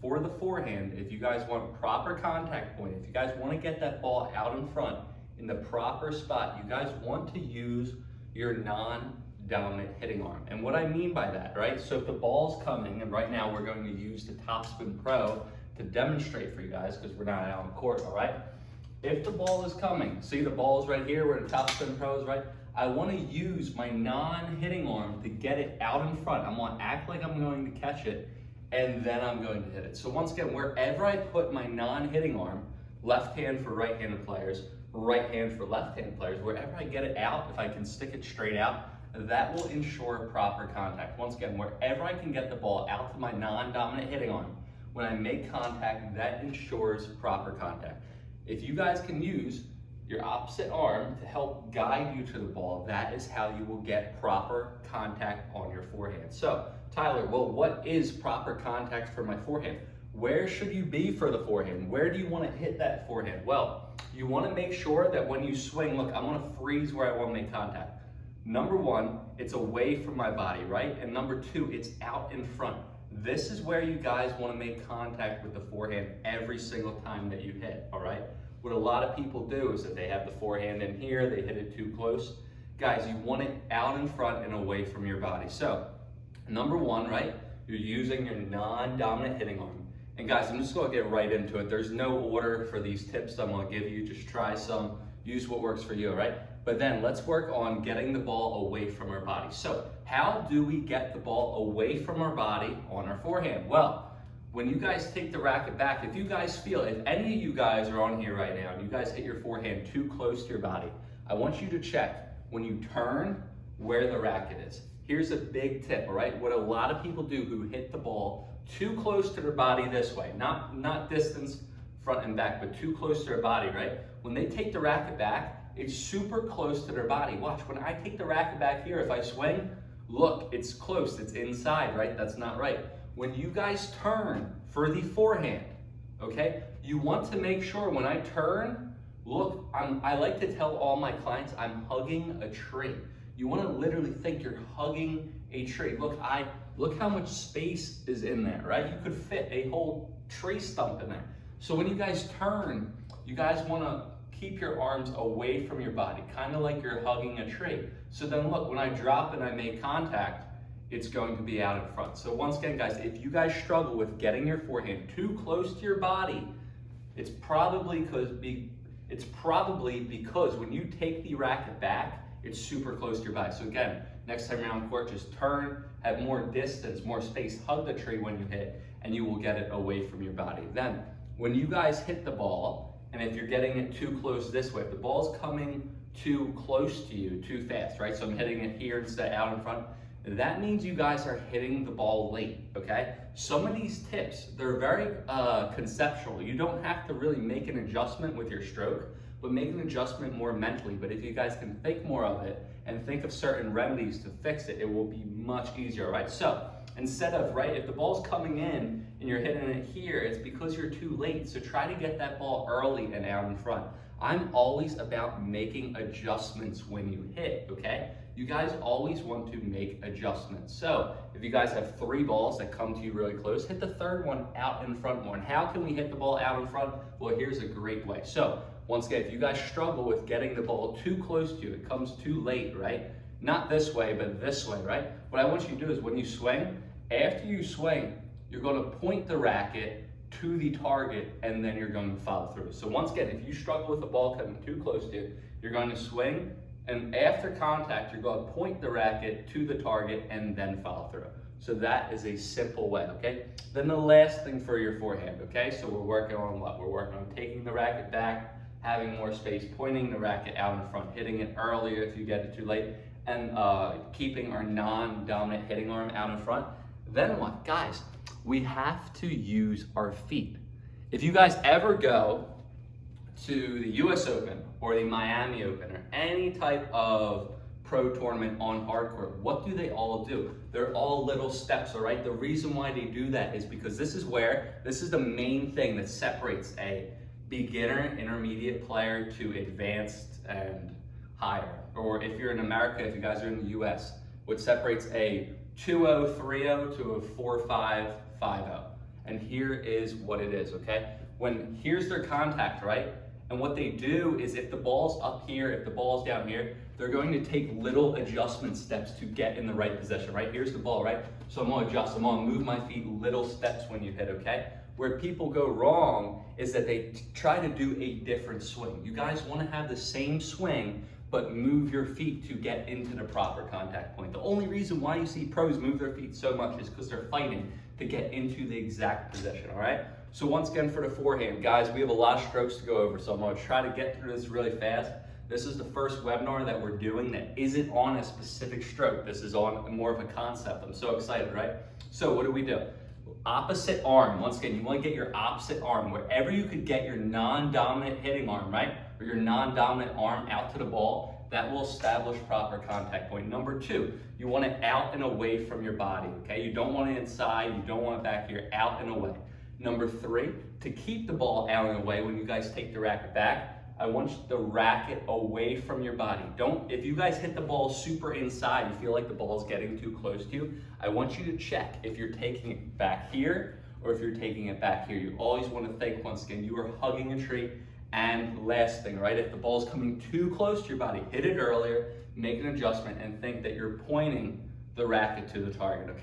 for the forehand, if you guys want proper contact point, if you guys want to get that ball out in front in the proper spot, you guys want to use your non-dominant hitting arm. And what I mean by that, right? So if the ball's coming, and right now we're going to use the Topspin Pro to demonstrate for you guys because we're not out on court, all right? If the ball is coming, see the ball is right here where the Topspin Pro is, right? I want to use my non-hitting arm to get it out in front. I'm going to act like I'm going to catch it, and then I'm going to hit it. So once again, wherever I put my non-hitting arm, left hand for right-handed players, right hand for left-handed players, wherever I get it out, if I can stick it straight out, that will ensure proper contact. Once again, wherever I can get the ball out to my non-dominant hitting arm, when I make contact, that ensures proper contact. If you guys can use your opposite arm to help guide you to the ball, that is how you will get proper contact on your forehand. So, Tyler, well, what is proper contact for my forehand? Where should you be for the forehand? Where do you want to hit that forehand? Well, you want to make sure that when you swing, look, I'm going to freeze where I want to make contact. Number one, it's away from my body, right? And number two, it's out in front. This is where you guys want to make contact with the forehand every single time that you hit, all right? What a lot of people do is that they have the forehand in here, they hit it too close. Guys, you want it out in front and away from your body. So, number one, right? You're using your non-dominant hitting arm. And guys, I'm just going to get right into it. There's no order for these tips I'm going to give you. Just try some, use what works for you, all right? But then let's work on getting the ball away from our body. So how do we get the ball away from our body on our forehand? Well, when you guys take the racket back, if you guys feel, if any of you guys are on here right now and you guys hit your forehand too close to your body, I want you to check when you turn where the racket is. Here's a big tip, all right? What a lot of people do who hit the ball too close to their body this way, not distance front and back, but too close to their body, right? When they take the racket back, it's super close to their body. Watch, when I take the racket back here, if I swing, look, it's close, it's inside, right? That's not right. When you guys turn for the forehand, okay, you want to make sure when I turn, look, I like to tell all my clients I'm hugging a tree. You want to literally think you're hugging a tree. Look how much space is in there, right? You could fit a whole tree stump in there. So when you guys turn, you guys want to keep your arms away from your body, kind of like you're hugging a tree. So then look, when I drop and I make contact, it's going to be out in front. So once again, guys, if you guys struggle with getting your forehand too close to your body, it's probably because when you take the racket back, it's super close to your body. So again, next time you're on court, just turn, have more distance, more space, hug the tree when you hit, and you will get it away from your body. Then, when you guys hit the ball, and if you're getting it too close this way, if the ball's coming too close to you too fast, right? So I'm hitting it here instead out in front. That means you guys are hitting the ball late, okay? Some of these tips, they're very conceptual. You don't have to really make an adjustment with your stroke, but make an adjustment more mentally. But if you guys can think more of it and think of certain remedies to fix it, it will be much easier, right? So instead of, right, if the ball's coming in and you're hitting it here, it's because you're too late. So try to get that ball early and out in front. I'm always about making adjustments when you hit, okay? You guys always want to make adjustments. So if you guys have 3 balls that come to you really close, hit the third one out in front more. And how can we hit the ball out in front? Well, here's a great way. So once again, if you guys struggle with getting the ball too close to you, it comes too late, right? Not this way, but this way, right? What I want you to do is when you swing, after you swing, you're going to point the racket to the target, and then you're going to follow through. So once again, if you struggle with the ball coming too close to you, you're going to swing, and after contact, you're going to point the racket to the target and then follow through. So that is a simple way, okay? Then the last thing for your forehand, okay? So we're working on what? We're working on taking the racket back, having more space, pointing the racket out in front, hitting it earlier if you get it too late, and keeping our non-dominant hitting arm out in front. Then what? Guys, we have to use our feet. If you guys ever go to the US Open or the Miami Open or any type of pro tournament on hardcourt, what do they all do? They're all little steps, all right? The reason why they do that is because this is the main thing that separates a beginner, intermediate player to advanced and higher. Or if you're in America, if you guys are in the US, what separates a 2-0, 3-0 to a 4-5, 5-0. And here is what it is, okay? Here's their contact, right? And what they do is if the ball's up here, if the ball's down here, they're going to take little adjustment steps to get in the right position, right? Here's the ball, right? So I'm gonna adjust, I'm gonna move my feet little steps when you hit, okay? Where people go wrong is that they try to do a different swing. You guys wanna have the same swing, but move your feet to get into the proper contact point. The only reason why you see pros move their feet so much is because they're fighting to get into the exact position, all right? So once again for the forehand, guys, we have a lot of strokes to go over, so I'm gonna try to get through this really fast. This is the first webinar that we're doing that isn't on a specific stroke. This is on more of a concept. I'm so excited, right? So what do? Opposite arm. Once again, you want to get your opposite arm, wherever you could get your non-dominant hitting arm, right? Or your non-dominant arm out to the ball. That will establish proper contact point. Number 2, you want it out and away from your body, okay? You don't want it inside, you don't want it back here, out and away. Number 3, to keep the ball out and away when you guys take the racket back, I want the racket away from your body. If you guys hit the ball super inside, you feel like the ball's getting too close to you, I want you to check if you're taking it back here or if you're taking it back here. You always want to think, once again, you are hugging a tree. And last thing, right, if the ball's coming too close to your body, hit it earlier, make an adjustment, and think that you're pointing the racket to the target, okay?